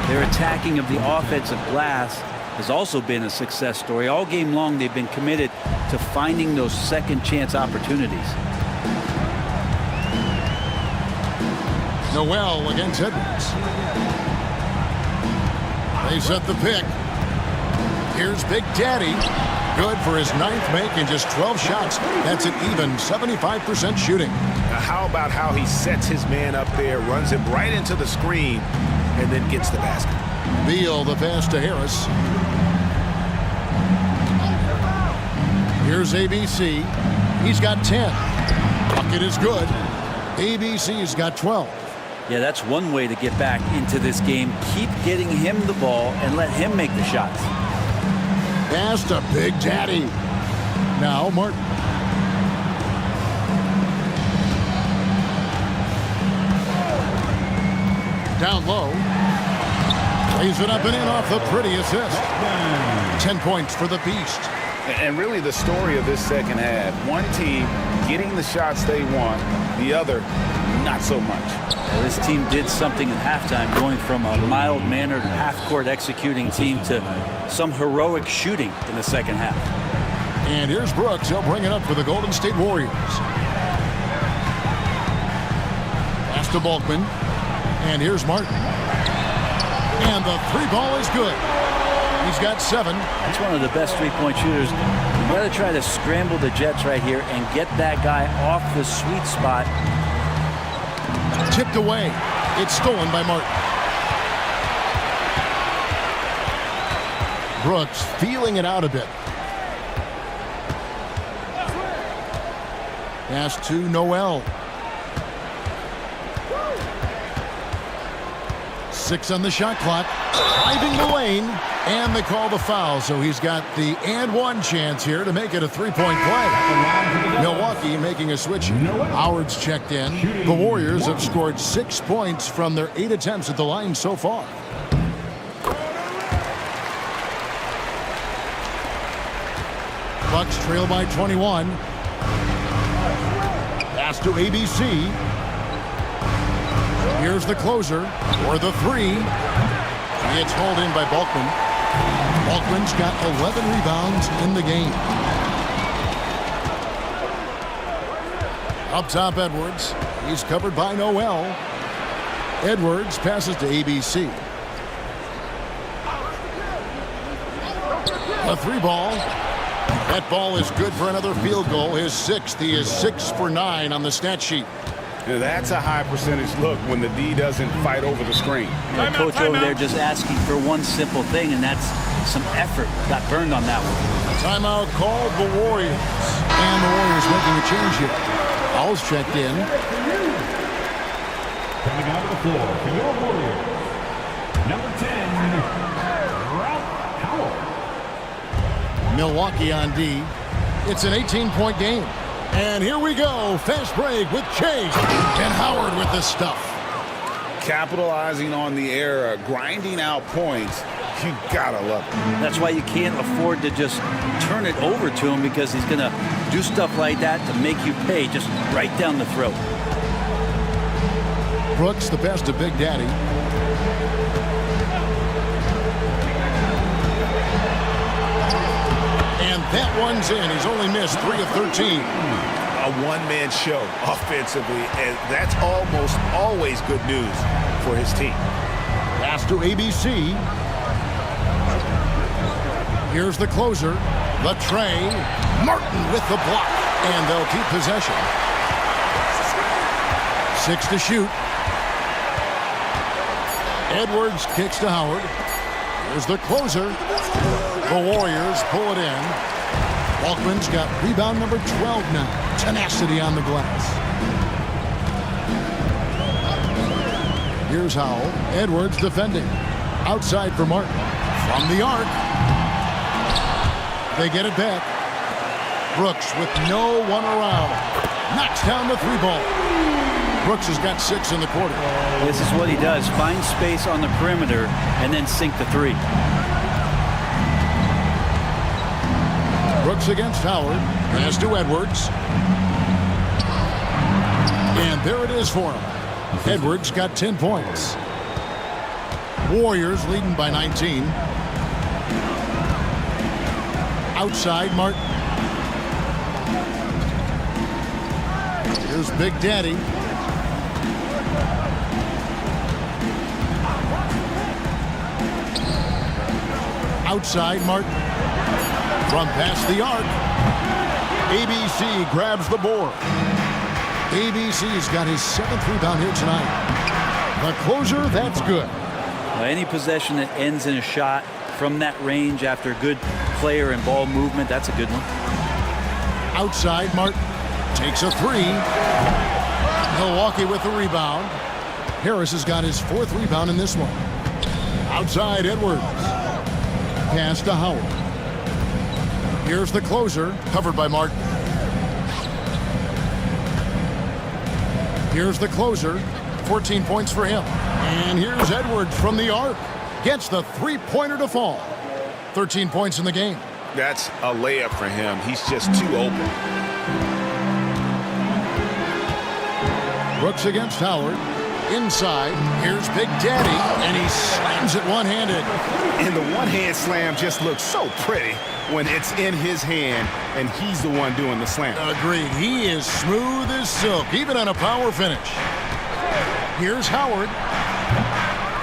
Their attacking of the offensive glass has also been a success story. All game long, they've been committed to finding those second chance opportunities. Noel against Edwards. They set the pick. Here's Big Daddy. Good for his 9th make and just 12 shots. That's an even 75% shooting. Now how about how he sets his man up there, runs him right into the screen, and then gets the basket. Beal the pass to Harris. Here's ABC. He's got 10. Bucket is good. ABC's got 12. Yeah, that's one way to get back into this game. Keep getting him the ball and let him make the shots. Pass to Big Daddy. Now Martin. Down low. Lays it up and in off the pretty assist. 10 points for the Beast. And really the story of this second half, one team getting the shots they want, the other not so much. Well, this team did something at halftime, going from a mild-mannered half-court executing team to some heroic shooting in the second half. And here's Brooks. He'll bring it up for the Golden State Warriors. Pass to Bulkman. And here's Martin. And the 3 ball is good. He's got 7. That's one of the best three-point shooters. You got to try to scramble the Jets right here and get that guy off the sweet spot. Tipped away. It's stolen by Martin. Brooks feeling it out a bit. Pass to Noel. 6 on the shot clock. Driving the lane. And they call the foul, so he's got the and one chance here to make it a 3-point play. Milwaukee making a switch. Howard's checked in. The Warriors have scored 6 points from their 8 attempts at the line so far. Bucks trail by 21. Pass to ABC. Here's the closer for the 3. It's hauled in by Bulkman. Bulkman's got 11 rebounds in the game. Up top, Edwards. He's covered by Noel. Edwards passes to ABC. A 3 ball. That ball is good for another field goal. His 6th. He is 6 for 9 on the stat sheet. Now that's a high percentage look when the D doesn't fight over the screen. The coach over there just asking for one simple thing, and that's some effort. Got burned on that one. Timeout called the Warriors. And the Warriors making a change here. Owls checked in. Coming onto the floor for your Warriors, number 10, Ralph Howell. Milwaukee on D. It's an 18-point game. And here we go. Fast break with Chase. And Howard with the stuff. Capitalizing on the error, grinding out points. You gotta love it. That's why you can't afford to just turn it over to him, because he's going to do stuff like that to make you pay just right down the throat. Brooks, the best of Big Daddy. And that one's in. He's only missed 3 of 13. A one-man show offensively, and that's almost always good news for his team. Pass to ABC. Here's the closer, the tray. Martin with the block, and they'll keep possession. 6 to shoot. Edwards kicks to Howard. Here's the closer. The Warriors pull it in. Walkman's got rebound number 12 now. Tenacity on the glass. Here's Howell. Edwards defending. Outside for Martin. From the arc. They get it back. Brooks with no one around. Knocks down the 3-ball. Brooks has got 6 in the quarter. This is what he does. Find space on the perimeter and then sink the 3. Brooks against Howard. Pass to Edwards. And there it is for him. Edwards got 10 points. Warriors leading by 19. Outside, Martin. Here's Big Daddy. Outside, Martin. From past the arc. ABC grabs the board. ABC's got his 7th rebound here tonight. The closer, that's good. Any possession that ends in a shot from that range after good player and ball movement, that's a good one. Outside, Martin takes a 3. Milwaukee with the rebound. Harris has got his 4th rebound in this one. Outside, Edwards. Pass to Howard. Here's the closer, covered by Martin. Here's the closer, 14 points for him. And here's Edwards from the arc. Gets the 3-pointer to fall. 13 points in the game. That's a layup for him. He's just too open. Brooks against Howard. Inside, here's Big Daddy, and he slams it one-handed. And the one-hand slam just looks so pretty when it's in his hand and he's the one doing the slam. Agreed. He is smooth as silk, even on a power finish. Here's Howard.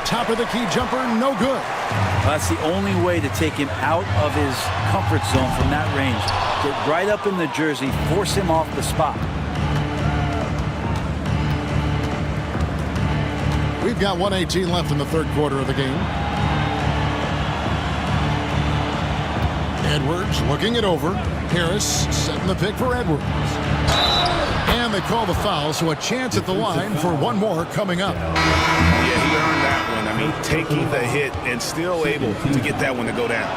Top of the key jumper, no good. That's the only way to take him out of his comfort zone from that range. Get right up in the jersey, force him off the spot. We've got 1:18 left in the 3rd quarter of the game. Edwards looking it over. Harris setting the pick for Edwards. And they call the foul, so a chance at the line for one more coming up. Yeah, he earned that one. I mean, taking the hit and still able to get that one to go down.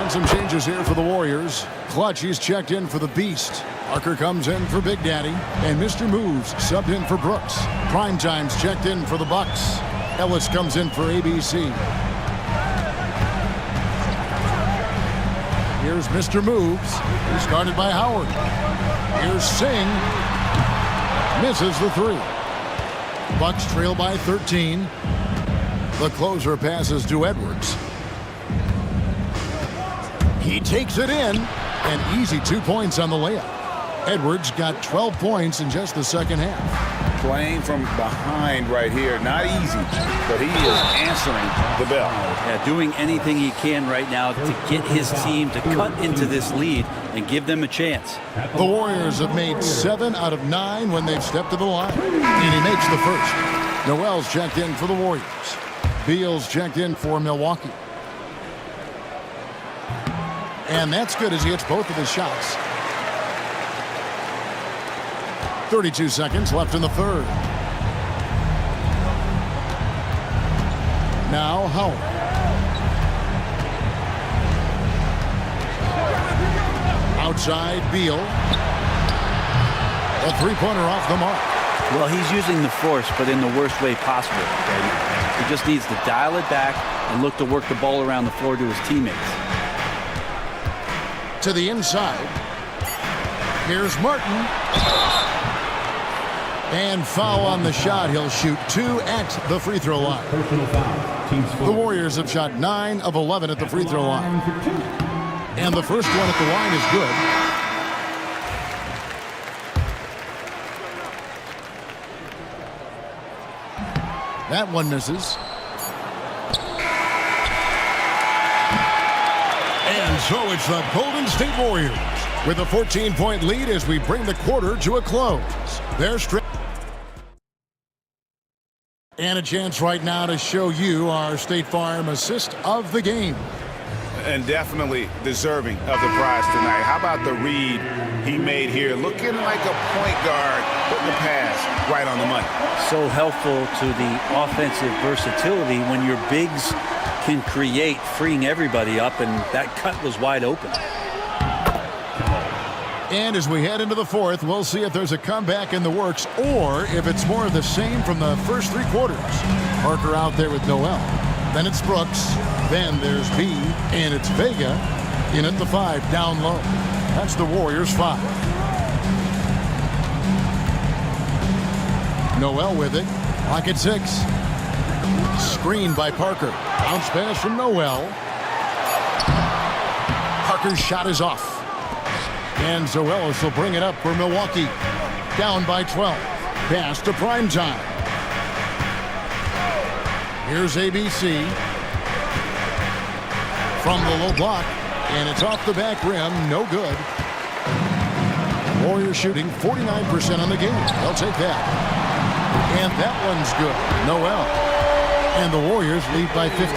And some changes here for the Warriors. Clutch, he's checked in for the Beast. Parker comes in for Big Daddy. And Mr. Moves subbed in for Brooks. Primetime's checked in for the Bucks. Ellis comes in for ABC. Here's Mr. Moves. He's guarded by Howard. Here's Singh. Misses the 3. Bucks trail by 13. The closer passes to Edwards. He takes it in. An easy 2 points on the layup. Edwards got 12 points in just the second half. Playing from behind right here. Not easy, but he is answering the bell. Yeah, doing anything he can right now to get his team to cut into this lead and give them a chance. The Warriors have made 7 out of 9 when they've stepped to the line. And he makes the first. Noel's checked in for the Warriors. Beal's checked in for Milwaukee. And that's good as he hits both of his shots. 32 seconds left in the 3rd. Now Howard. Outside Beal. A three-pointer off the mark. Well, he's using the force, but in the worst way possible. Right? He just needs to dial it back and look to work the ball around the floor to his teammates. To the inside. Here's Martin. And foul on the shot. He'll shoot 2 at the free throw line. Personal foul. Team score. The Warriors have shot 9 of 11 at the free throw line. For 2. And the first one at the line is good. That one misses. And so it's the Golden State Warriors with a 14-point lead as we bring the quarter to a close. They're straight. And a chance right now to show you our State Farm assist of the game. And definitely deserving of the prize tonight. How about the read he made here? Looking like a point guard, putting the pass right on the money. So helpful to the offensive versatility when your bigs can create, freeing everybody up, and that cut was wide open. And as we head into the fourth, we'll see if there's a comeback in the works or if it's more of the same from the first 3 quarters. Parker out there with Noel. Then it's Brooks. Then there's B. And it's Vega in at the 5 down low. That's the Warriors 5. Noel with it. Pocket 6. Screened by Parker. Bounce pass from Noel. Parker's shot is off. And Zoelis will bring it up for Milwaukee. Down by 12. Pass to Primetime. Here's ABC. From the low block. And it's off the back rim. No good. Warriors shooting 49% on the game. They'll take that. And that one's good. Noel. And the Warriors lead by 15.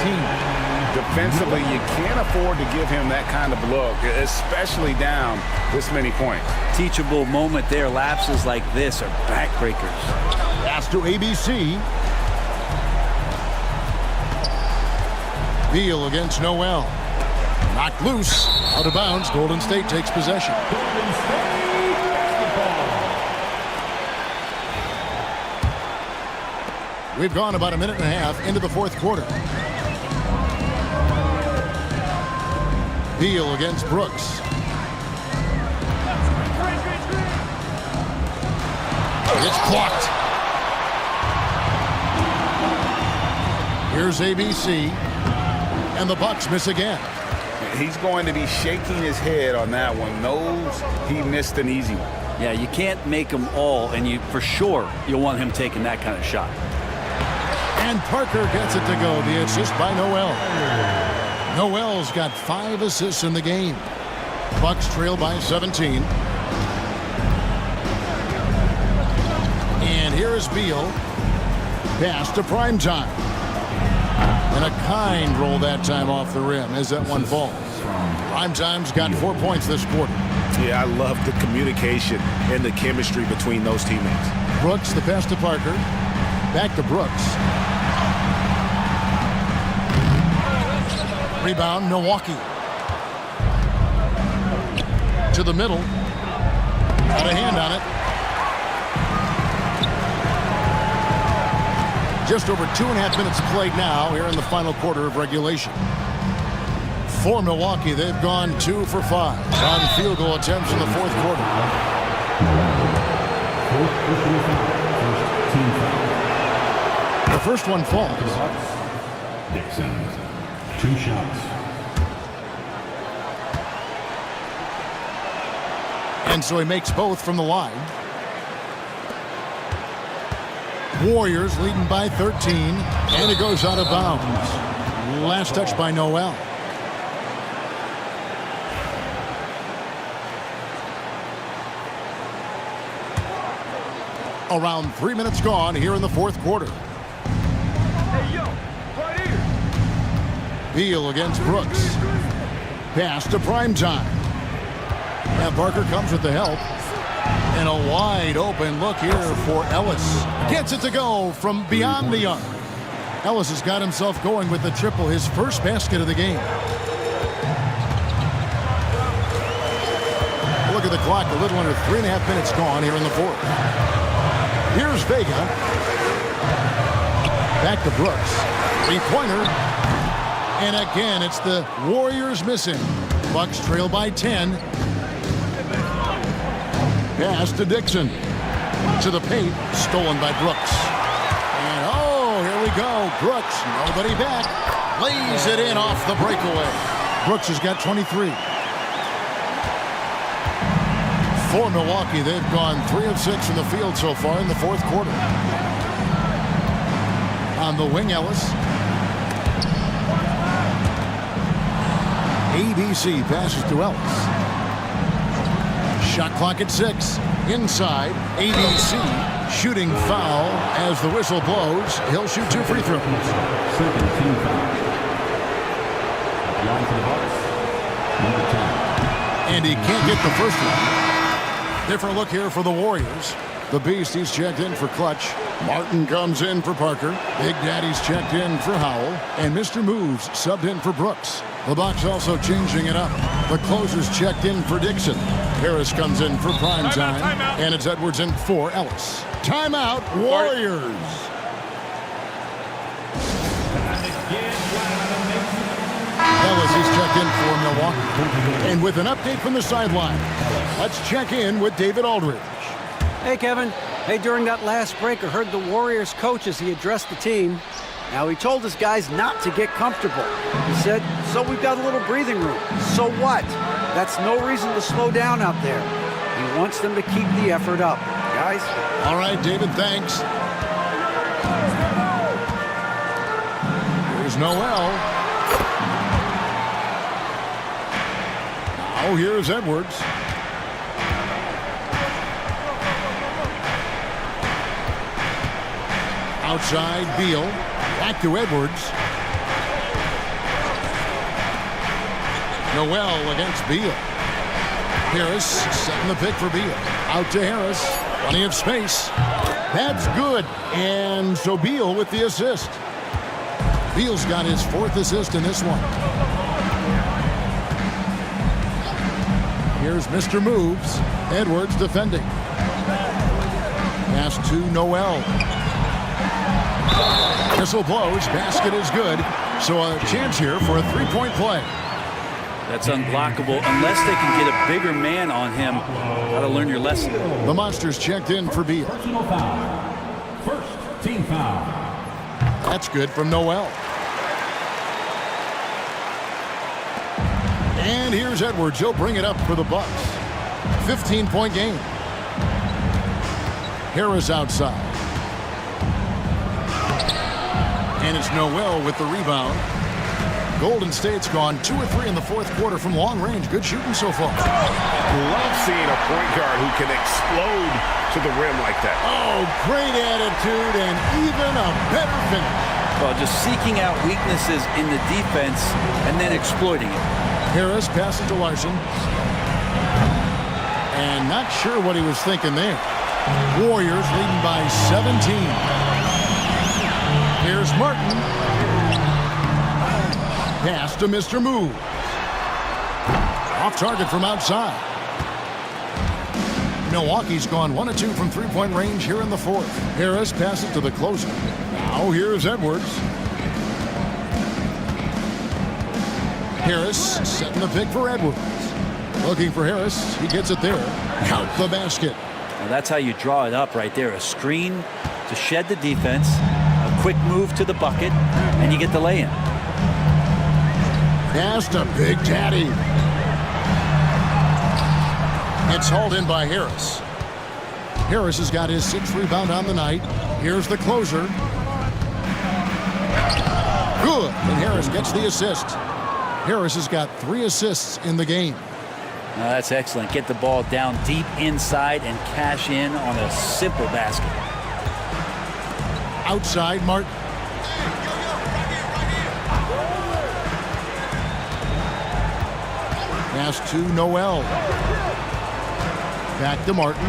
Defensively, you can't afford to give him that kind of look, especially down this many points. Teachable moment there. Lapses like this are backbreakers. Pass to ABC. Beal against Noel. Knocked loose. Out of bounds. Golden State takes possession. Golden State basketball. We've gone about a minute and a half into the fourth quarter. Beal against Brooks. It's blocked. Here's ABC. And the Bucks miss again. He's going to be shaking his head on that one. Knows he missed an easy one. Yeah, you can't make them all, and you for sure you'll want him taking that kind of shot. And Parker gets it to go. The assist by Noel. Noel's got 5 assists in the game. Bucks trail by 17. And here is Beal. Pass to Primetime. And a kind roll that time off the rim as that one falls. Primetime's got 4 points this quarter. Yeah, I love the communication and the chemistry between those teammates. Brooks, the pass to Parker. Back to Brooks. Rebound, Milwaukee. To the middle. Got a hand on it. Just over 2.5 minutes played now here in the final quarter of regulation. For Milwaukee, they've gone 2 for 5 on field goal attempts in the fourth quarter. The first one falls. Dixon, 2 shots. And so he makes both from the line. Warriors leading by 13, and it goes out of bounds. Last touch by Noel. Around 3 minutes gone here in the fourth quarter. Hey, yo, right here. Beal against Brooks. Pass to Primetime. And Parker comes with the help. And a wide open look here for Ellis. Gets it to go from beyond the arc. Ellis has got himself going with the triple, his first basket of the game. Look at the clock, a little under 3.5 minutes gone here in the fourth. Here's Vega. Back to Brooks. Three-pointer. And again, it's the Warriors missing. Bucks trail by 10. Pass to Dixon. To the paint. Stolen by Brooks. And oh, here we go. Brooks, nobody back. Lays it in off the breakaway. Brooks has got 23. For Milwaukee, they've gone 3 of 6 from the field so far in the fourth quarter. On the wing, Ellis. ABC passes to Ellis. Shot clock at 6. Inside, ABC shooting foul as the whistle blows. He'll shoot 2 free throws. Second team foul. Line for the Bucks. Number 10. And he can't get the first one. Different look here for the Warriors. The Beast, he's checked in for Clutch. Martin comes in for Parker. Big Daddy's checked in for Howell. And Mr. Moves subbed in for Brooks. The Bucks also changing it up. The closer's checked in for Dixon. Harris comes in for prime time. And it's Edwards in for Ellis. Timeout, Warriors. Ellis is checked in for Milwaukee. And with an update from the sideline, let's check in with David Aldridge. Hey, Kevin. Hey, during that last break, I heard the Warriors coach as he addressed the team. Now, he told his guys not to get comfortable. He said, so we've got a little breathing room. So what? That's no reason to slow down out there. He wants them to keep the effort up. Guys? All right, David, thanks. Here's Noel. Now here's Edwards. Outside, Beal. Back to Edwards. Noel against Beal. Harris setting the pick for Beal. Out to Harris. Plenty of space. That's good. And so Beal with the assist. Beal's got his 4th assist in this one. Here's Mr. Moves. Edwards defending. Pass to Noel. Whistle blows. Basket is good. So a chance here for a 3-point play. That's unblockable unless they can get a bigger man on him. Got to learn your lesson. The Monsters checked in for Beal. Personal foul. First team foul. That's good from Noel. And here's Edwards. He'll bring it up for the Bucks. 15-point game. Harris outside. And it's Noel with the rebound. Golden State's gone 2 or 3 in the fourth quarter from long range. Good shooting so far. Love seeing a point guard who can explode to the rim like that. Oh, great attitude and even a better finish. Well, just seeking out weaknesses in the defense and then exploiting it. Harris passes to Larson. And not sure what he was thinking there. Warriors leading by 17. Here's Martin. Pass to Mr. Move. Off target from outside. Milwaukee's gone 1 of 2 from 3-point range here in the fourth. Harris passes to the closer. Now here's Edwards. Harris setting the pick for Edwards. Looking for Harris. He gets it there. Out the basket. Well, that's how you draw it up right there. A screen to shed the defense, a quick move to the bucket, and you get the lay-in. Pass to Big Daddy. It's hauled in by Harris. Harris has got his 6th rebound on the night. Here's the closer. Good. And Harris gets the assist. Harris has got 3 assists in the game. Now that's excellent. Get the ball down deep inside and cash in on a simple basket. Outside, Martin. Pass to Noel. Back to Martin.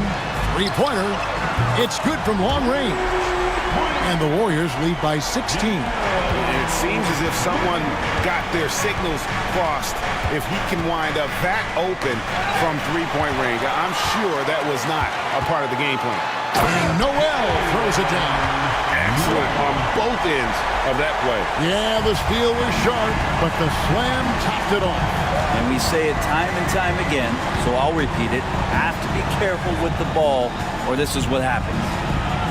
3-pointer. It's good from long range. And the Warriors lead by 16. And it seems as if someone got their signals crossed. If he can wind up that open from three-point range, I'm sure that was not a part of the game plan. And Noel throws it down. Excellent on both ends of that play. Yeah, the steal was sharp, but the slam topped it off. And we say it time and time again, so I'll repeat it. Have to be careful with the ball, or this is what happens.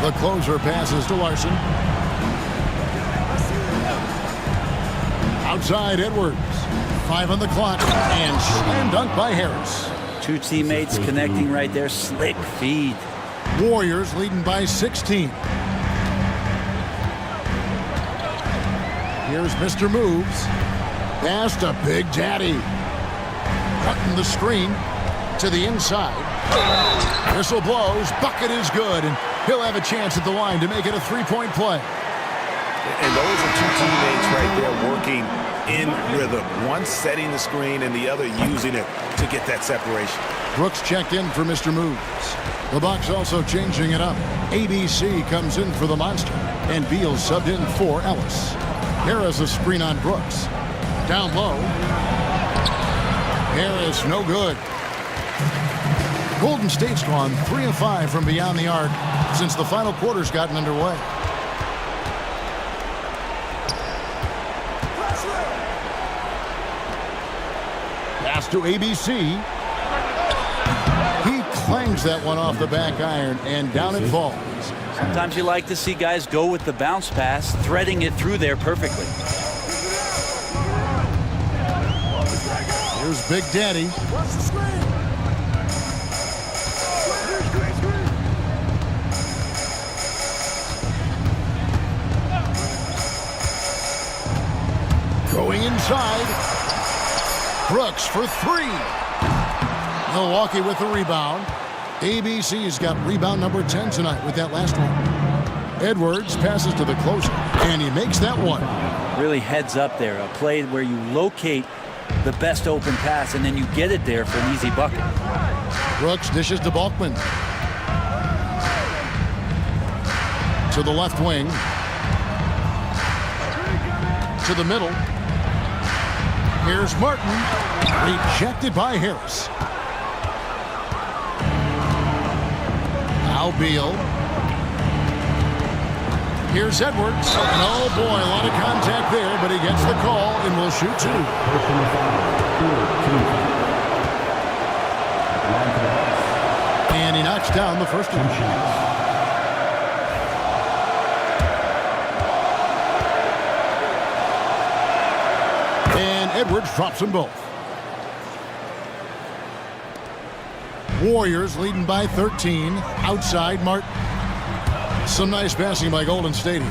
The closer passes to Larson. Outside Edwards. 5 on the clock. And slam dunk by Harris. Two teammates connecting right there. Slick feed. Warriors leading by 16. Here's Mr. Moves. Pass to Big Daddy. Cutting the screen to the inside. Whistle blows. Bucket is good. And he'll have a chance at the line to make it a three-point play. And those are two teammates right there working in rhythm. One setting the screen and the other using it to get that separation. Brooks checked in for Mr. Moves. The Bucks also changing it up. ABC comes in for the Monster. And Beal subbed in for Ellis. Harris a screen on Brooks. Down low. Harris no good. Golden State's gone 3 of 5 from beyond the arc since the final quarter's gotten underway. Pass to ABC. He clangs that one off the back iron, and down it falls. Sometimes you like to see guys go with the bounce pass, threading it through there perfectly. Here's Big Daddy. Going inside. Brooks for 3. Milwaukee with the rebound. ABC's got rebound number 10 tonight with that last one. Edwards passes to the closer, and he makes that one. Really heads up there. A play where you locate the best open pass, and then you get it there for an easy bucket. Brooks dishes to Balkman. To the left wing. To the middle. Here's Martin. Rejected by Harris. Now Beal. Here's Edwards. And oh boy, a lot of contact there, but he gets the call and will shoot 2. And he knocks down the first one. Edwards drops them both. Warriors leading by 13. Outside Martin. Some nice passing by Golden State.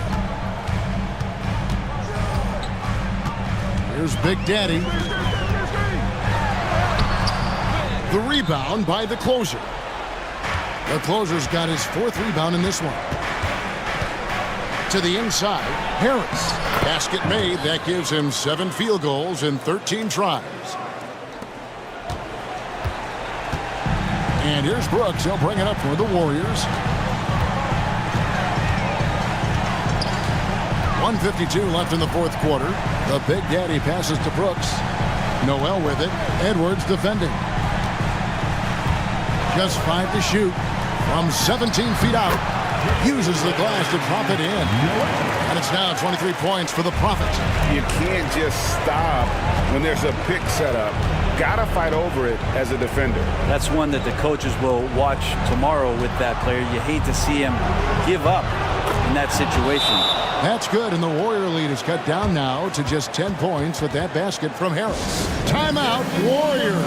Here's Big Daddy. The rebound by the closer. The closer's got his 4th rebound in this one. To the inside, Harris. Basket made. That gives him 7 field goals in 13 tries. And here's Brooks. He'll bring it up for the Warriors. 1:52 left in the 4th quarter. The Big Daddy passes to Brooks. Noel with it. Edwards defending. Just 5 to shoot from 17 feet out. Uses the glass to drop it in. And it's now 23 points for the Prophet. You can't just stop when there's a pick set up. Gotta fight over it as a defender. That's one that the coaches will watch tomorrow with that player. You hate to see him give up in that situation. That's good, and the Warrior lead is cut down now to just 10 points with that basket from Harris. Timeout, Warriors.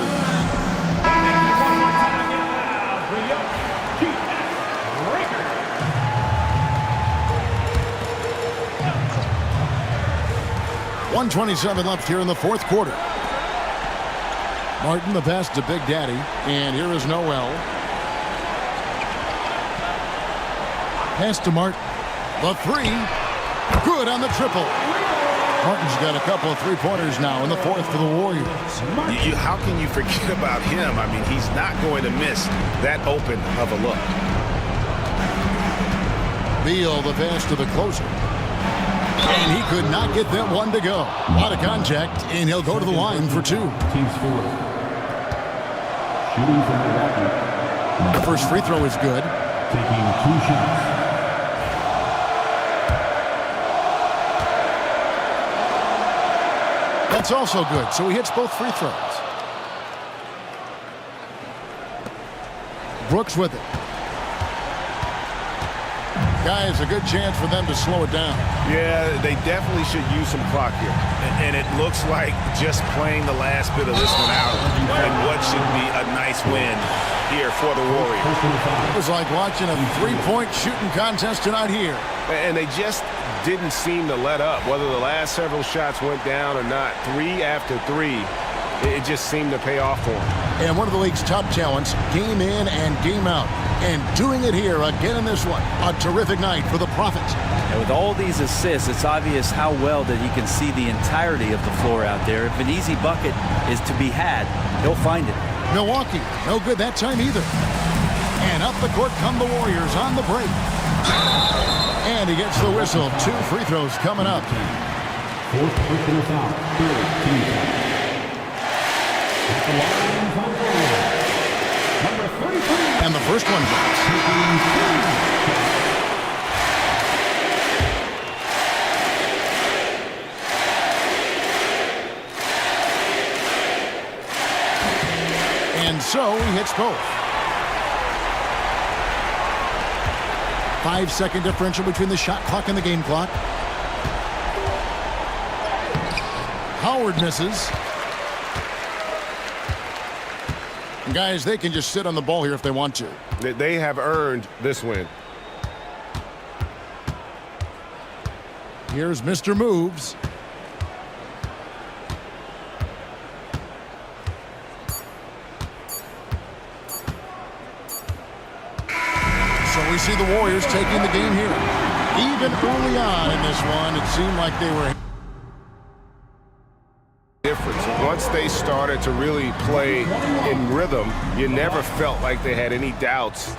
1:27 left here in the 4th quarter. Martin the pass to Big Daddy, and here is Noel. Pass to Martin. The 3. Good on the triple. Martin's got a couple of 3-pointers now in the 4th for the Warriors. How can you forget about him? I mean, he's not going to miss that open of a look. Beal, the pass to the closer. And he could not get that one to go. A lot of contact, and he'll go to the line for 2. Team score. Shooting from Milwaukee. The first free throw is good. Taking 2 shots. That's also good, so he hits both free throws. Brooks with it. Guys, a good chance for them to slow it down. Yeah, they definitely should use some clock here. And it looks like just playing the last bit of this one out and what should be a nice win here for the Warriors. It was like watching a three-point shooting contest tonight here. And they just didn't seem to let up. Whether the last several shots went down or not, 3 after 3, it just seemed to pay off for them. And one of the league's top talents, game in and game out. And doing it here again in this one. A terrific night for the Prophets. And with all these assists, it's obvious how well that he can see the entirety of the floor out there. If an easy bucket is to be had, he'll find it. Milwaukee, no good that time either. And up the court come the Warriors on the break. And he gets the whistle. 2 free throws coming up. 4th personal foul. 3rd team foul. At the line for the Warriors. Number 33. And the first one drops. And so he hits both. 5-second differential between the shot clock and the game clock. Howard misses. And guys, they can just sit on the ball here if they want to. They have earned this win. Here's Mr. Moves. So we see the Warriors taking the game here. Even early on in this one, it seemed like they were Difference. Once they started to really play in rhythm, you never felt like they had any doubts.